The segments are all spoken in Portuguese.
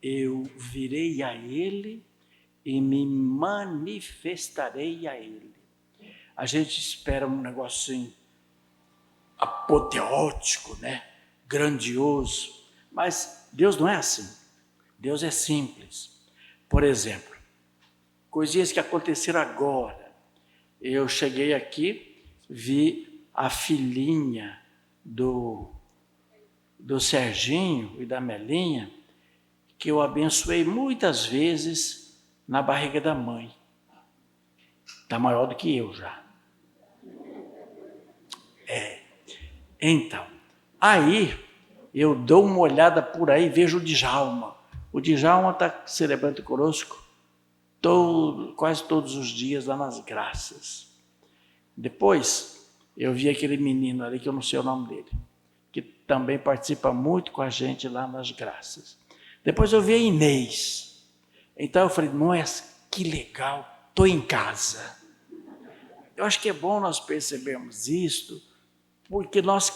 eu virei a ele e me manifestarei a ele. A gente espera um negócio assim, apoteótico, né? Grandioso, mas Deus não é assim. Deus é simples. Por exemplo, coisinhas que aconteceram agora. Eu cheguei aqui, vi a filhinha do Serginho e da Melinha, que eu abençoei muitas vezes na barriga da mãe. Está maior do que eu já. Então, aí eu dou uma olhada por aí e vejo o Djalma. O Djalma está celebrando conosco quase todos os dias lá nas graças. Depois, eu vi aquele menino ali, que eu não sei o nome dele, que também participa muito com a gente lá nas graças. Depois eu vi a Inês. Então eu falei, nossa, que legal, estou em casa. Eu acho que é bom nós percebermos isto, porque nós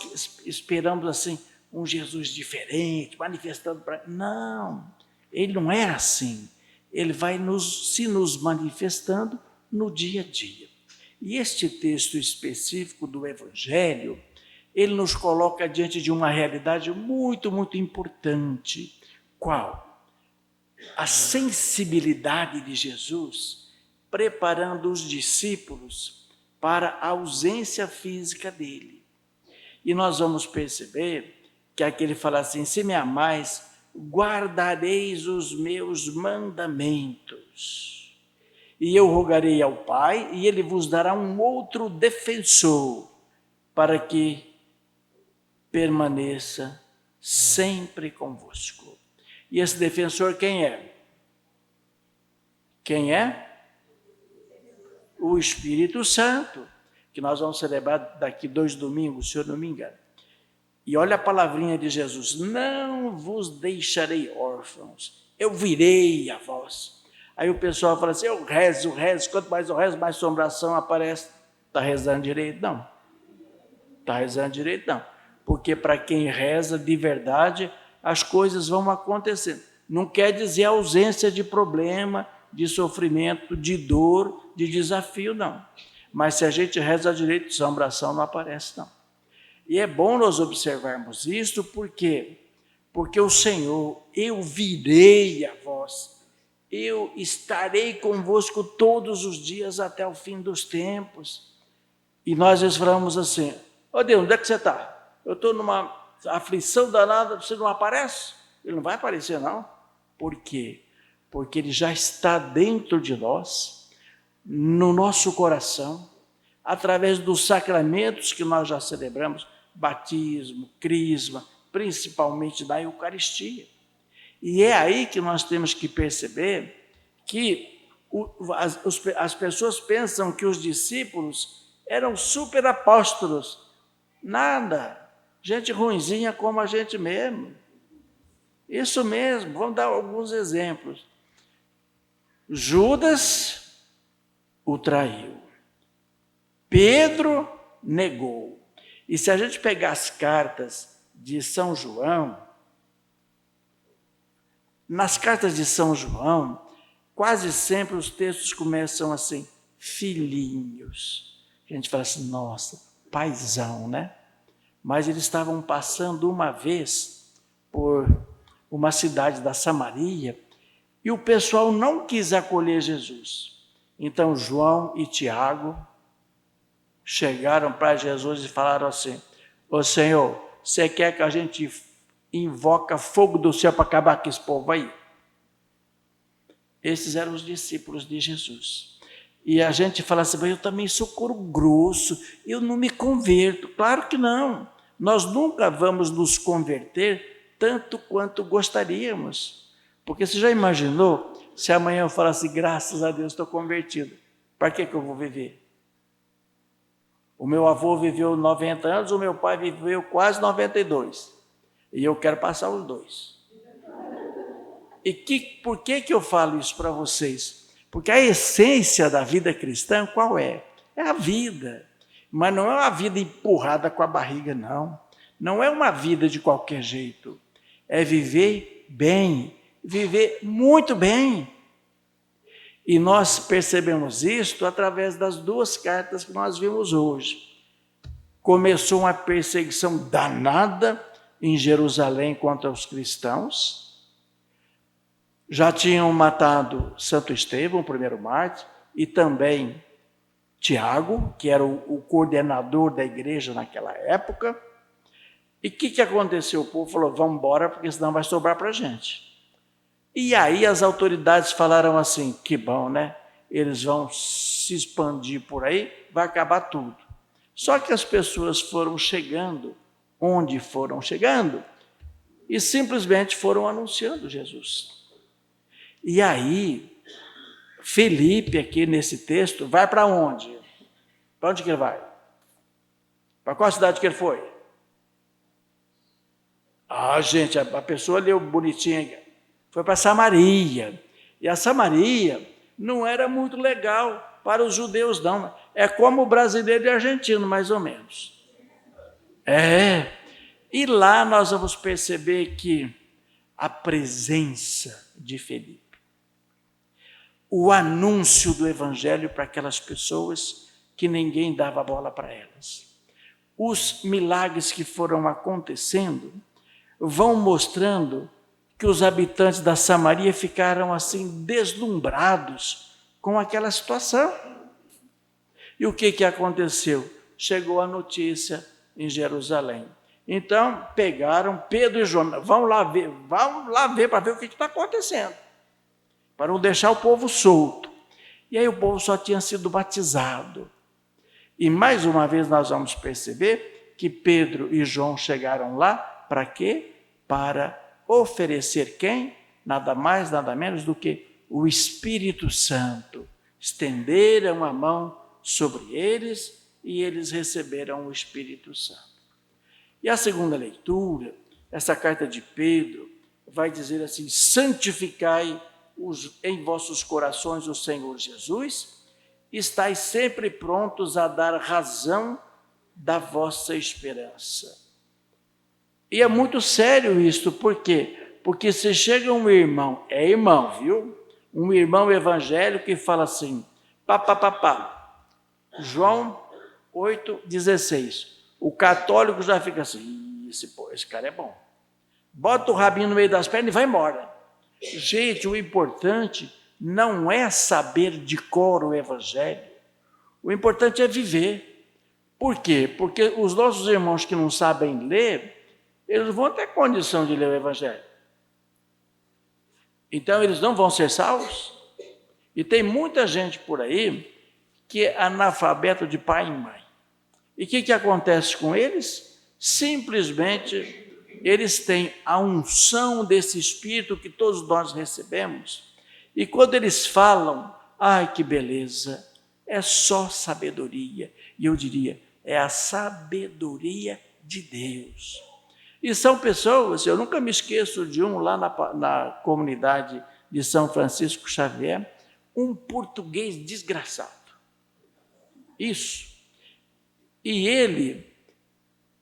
esperamos assim, um Jesus diferente, manifestando para... Não, ele não é assim. Ele vai se nos manifestando no dia a dia. E este texto específico do Evangelho, ele nos coloca diante de uma realidade muito, muito importante. Qual? A sensibilidade de Jesus preparando os discípulos para a ausência física dele. E nós vamos perceber que aqui ele fala assim, se me amais, guardareis os meus mandamentos. E eu rogarei ao Pai, e ele vos dará um outro defensor, para que permaneça sempre convosco. E esse defensor quem é? Quem é? O Espírito Santo, que nós vamos celebrar daqui 2 domingos, se eu não me engano. E olha a palavrinha de Jesus, não vos deixarei órfãos, eu virei a vós. Aí o pessoal fala assim, eu rezo, quanto mais eu rezo, mais assombração aparece. Está rezando direito? Não. Está rezando direito? Não. Porque para quem reza de verdade, as coisas vão acontecendo. Não quer dizer ausência de problema, de sofrimento, de dor, de desafio, não. Mas se a gente reza direito, assombração não aparece, não. E é bom nós observarmos isto, porque o Senhor, eu virei a vós, eu estarei convosco todos os dias até o fim dos tempos. E nós às vezes falamos assim, ô Deus, onde é que você está? Eu estou numa aflição danada, você não aparece? Ele não vai aparecer, não. Por quê? Porque ele já está dentro de nós, no nosso coração, através dos sacramentos que nós já celebramos, batismo, crisma, principalmente da Eucaristia. E é aí que nós temos que perceber que as pessoas pensam que os discípulos eram super apóstolos. Nada, gente ruinzinha como a gente mesmo. Isso mesmo, vamos dar alguns exemplos. Judas o traiu. Pedro negou. E se a gente pegar as cartas de São João, nas cartas de São João, quase sempre os textos começam assim, filhinhos. A gente fala assim, nossa, paizão, né? Mas eles estavam passando uma vez por uma cidade da Samaria e o pessoal não quis acolher Jesus. Então João e Tiago chegaram para Jesus e falaram assim, ô Senhor, você quer que a gente invoca fogo do céu para acabar com esse povo aí? Esses eram os discípulos de Jesus. E a gente fala assim, eu também sou couro grosso, eu não me converto. Claro que não. Nós nunca vamos nos converter tanto quanto gostaríamos. Porque você já imaginou, se amanhã eu falasse, graças a Deus estou convertido, para que eu vou viver? O meu avô viveu 90 anos, o meu pai viveu quase 92. E eu quero passar os dois. E por que eu falo isso para vocês? Porque a essência da vida cristã, qual é? É a vida. Mas não é uma vida empurrada com a barriga, não. Não é uma vida de qualquer jeito. É viver bem, viver muito bem. E nós percebemos isto através das duas cartas que nós vimos hoje. Começou uma perseguição danada em Jerusalém contra os cristãos. Já tinham matado Santo Estevão, o primeiro mártir, e também Tiago, que era o coordenador da igreja naquela época. E o que aconteceu? O povo falou, vamos embora, porque senão vai sobrar para a gente. E aí as autoridades falaram assim, que bom, né? Eles vão se expandir por aí, vai acabar tudo. Só que as pessoas foram chegando, onde foram chegando, e simplesmente foram anunciando Jesus. E aí, Felipe, aqui nesse texto, vai para onde? Para onde que ele vai? Para qual cidade que ele foi? Ah, gente, a pessoa leu bonitinho. Foi para Samaria. E a Samaria não era muito legal para os judeus, não. É como o brasileiro e argentino, mais ou menos. E lá nós vamos perceber que a presença de Felipe, o anúncio do evangelho para aquelas pessoas que ninguém dava bola para elas. Os milagres que foram acontecendo vão mostrando que os habitantes da Samaria ficaram assim deslumbrados com aquela situação. E o que aconteceu? Chegou a notícia em Jerusalém. Então pegaram Pedro e João, vão lá ver para ver o que está acontecendo, para não deixar o povo solto. E aí o povo só tinha sido batizado. E mais uma vez nós vamos perceber que Pedro e João chegaram lá para quê? Para oferecer quem? Nada mais, nada menos do que o Espírito Santo. Estenderam a mão sobre eles e eles receberam o Espírito Santo. E a segunda leitura, essa carta de Pedro, vai dizer assim, santificai em vossos corações o Senhor Jesus, estais sempre prontos a dar razão da vossa esperança. E é muito sério isso, por quê? Porque se chega um irmão, é irmão, viu? Um irmão evangélico que fala assim, João 8,16. O católico já fica assim, esse cara é bom. Bota o rabinho no meio das pernas e vai embora. Gente, o importante não é saber de cor o evangelho. O importante é viver. Por quê? Porque os nossos irmãos que não sabem ler, eles vão ter condição de ler o evangelho. Então, eles não vão ser salvos. E tem muita gente por aí que é analfabeto de pai e mãe. E o que acontece com eles? Simplesmente, eles têm a unção desse Espírito que todos nós recebemos. E quando eles falam, ai que beleza, é só sabedoria. E eu diria, é a sabedoria de Deus. E são pessoas, eu nunca me esqueço de um lá na comunidade de São Francisco Xavier, um português desgraçado. Isso. E ele,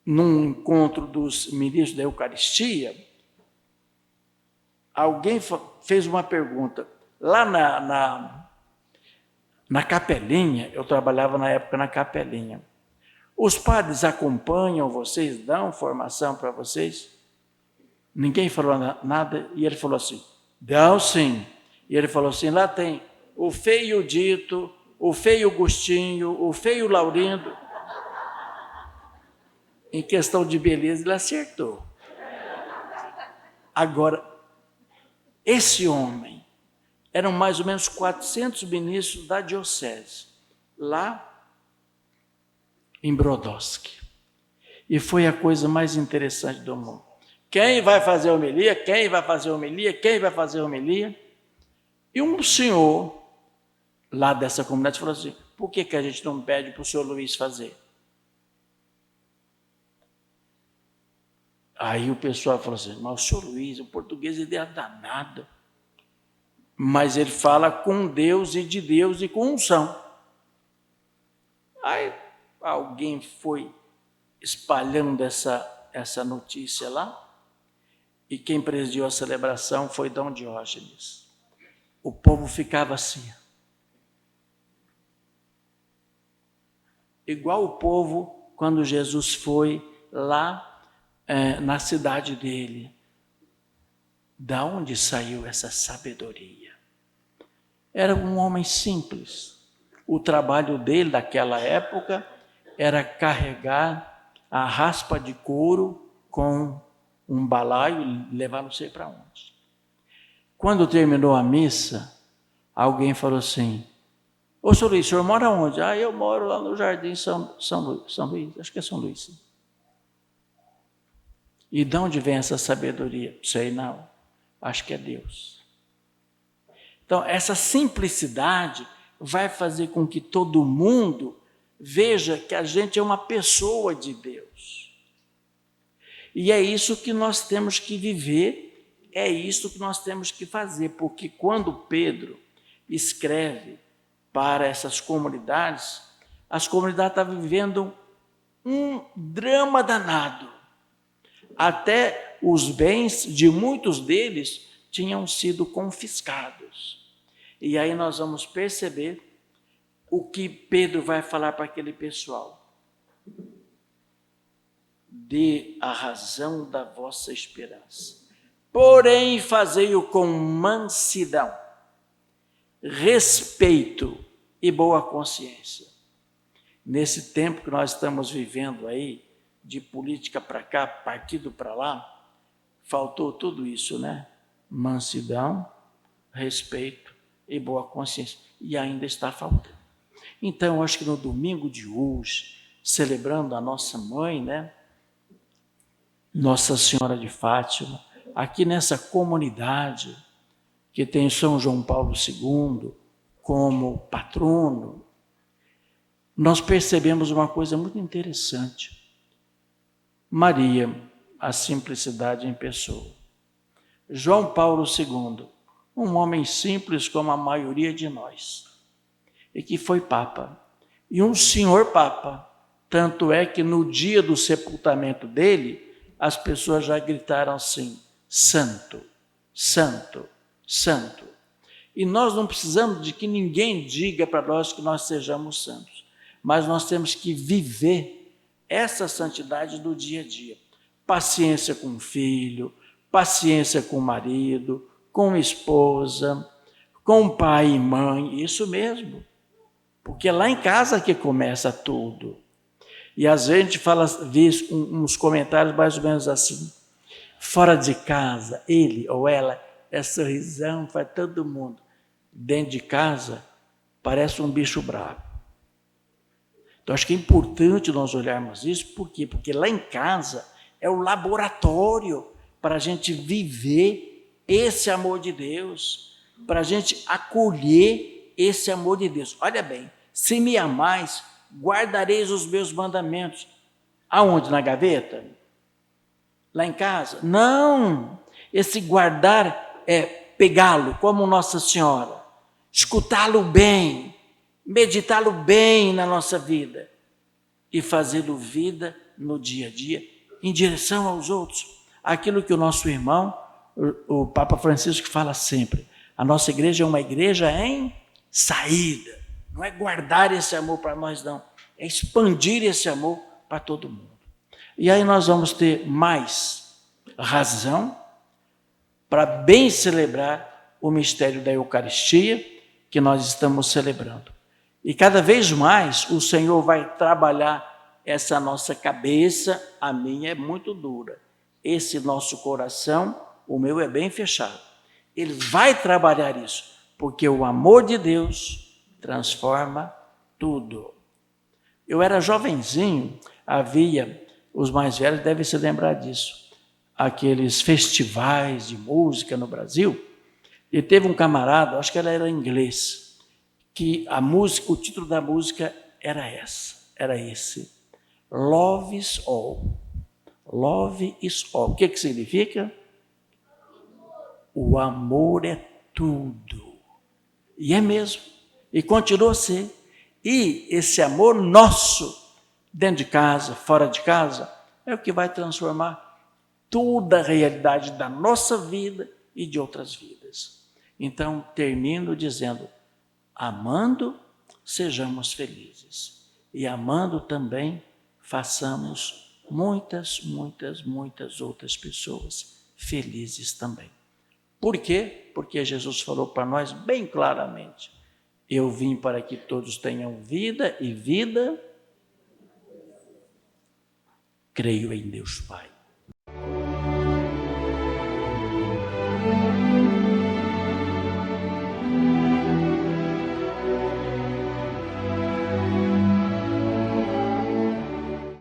num encontro dos ministros da Eucaristia, alguém fez uma pergunta. Lá na Capelinha, eu trabalhava na época na Capelinha, os padres acompanham vocês, dão formação para vocês? Ninguém falou nada, e ele falou assim, dão sim. E ele falou assim, lá tem o feio Dito, o feio Agostinho, o feio Laurindo. Em questão de beleza, ele acertou. Agora, esse homem, eram mais ou menos 400 ministros da diocese, lá em Brodowski. E foi a coisa mais interessante do mundo. Quem vai fazer homilia? Quem vai fazer homilia? Quem vai fazer homilia? E um senhor lá dessa comunidade falou assim, por que a gente não pede para o senhor Luiz fazer? Aí o pessoal falou assim, mas o senhor Luiz, o português, ele é danado. Mas ele fala com Deus e de Deus e com unção. Aí alguém foi espalhando essa notícia lá, E quem presidiu a celebração foi Dom Diógenes. O povo ficava assim. Igual o povo quando Jesus foi lá na cidade dele. Da onde saiu essa sabedoria? Era um homem simples. O trabalho dele daquela época era carregar a raspa de couro com um balaio e levar não sei para onde. Quando terminou a missa, alguém falou assim: ô, senhor Luiz, o senhor mora onde? Ah, eu moro lá no Jardim São Luís, acho que é São Luís. E de onde vem essa sabedoria? Sei não, acho que é Deus. Então, essa simplicidade vai fazer com que todo mundo veja que a gente é uma pessoa de Deus. E é isso que nós temos que viver, é isso que nós temos que fazer, porque quando Pedro escreve para essas comunidades, as comunidades estavam vivendo um drama danado. Até os bens de muitos deles tinham sido confiscados. E aí nós vamos perceber o que Pedro vai falar para aquele pessoal. Dê a razão da vossa esperança. Porém, fazei-o com mansidão, respeito e boa consciência. Nesse tempo que nós estamos vivendo aí, de política para cá, partido para lá, faltou tudo isso, né? Mansidão, respeito e boa consciência. E ainda está faltando. Então, eu acho que no domingo de hoje, celebrando a nossa mãe, né? Nossa Senhora de Fátima, aqui nessa comunidade que tem São João Paulo II como patrono, nós percebemos uma coisa muito interessante. Maria, a simplicidade em pessoa. João Paulo II, um homem simples como a maioria de nós, e que foi Papa. E um senhor Papa, tanto é que no dia do sepultamento dele, as pessoas já gritaram assim: santo, santo, santo. E nós não precisamos de que ninguém diga para nós que nós sejamos santos, mas nós temos que viver essa santidade do dia a dia. Paciência com o filho, paciência com o marido, com a esposa, com o pai e mãe, isso mesmo. Porque é lá em casa que começa tudo. E às vezes a gente fala, vê uns comentários mais ou menos assim: fora de casa, ele ou ela é sorrisão para todo mundo. Dentro de casa, parece um bicho bravo. Então, acho que é importante nós olharmos isso. Por quê? Porque lá em casa é o laboratório para a gente viver esse amor de Deus, para a gente acolher esse amor de Deus. Olha bem, se me amais, guardareis os meus mandamentos. Aonde? Na gaveta? Lá em casa? Não! Esse guardar é pegá-lo como Nossa Senhora, escutá-lo bem, meditá-lo bem na nossa vida e fazê-lo vida no dia a dia, em direção aos outros. Aquilo que o nosso irmão, o Papa Francisco, fala sempre: a nossa igreja é uma igreja em saída. Não é guardar esse amor para nós, não. É expandir esse amor para todo mundo. E aí nós vamos ter mais razão para bem celebrar o mistério da Eucaristia que nós estamos celebrando. E cada vez mais o Senhor vai trabalhar essa nossa cabeça. A minha é muito dura. Esse nosso coração, o meu é bem fechado. Ele vai trabalhar isso, porque o amor de Deus transforma tudo. Eu era jovenzinho, havia, os mais velhos devem se lembrar disso, aqueles festivais de música no Brasil, e teve um camarada, acho que ele era inglês, que a música, o título da música era esse: Love is all. Love is all. O que significa? O amor é tudo. E é mesmo. E continua a ser. E esse amor nosso, dentro de casa, fora de casa, é o que vai transformar toda a realidade da nossa vida e de outras vidas. Então, termino dizendo, amando, sejamos felizes. E amando também, façamos muitas, muitas, muitas outras pessoas felizes também. Por quê? Porque Jesus falou para nós bem claramente, eu vim para que todos tenham vida e vida, creio em Deus Pai.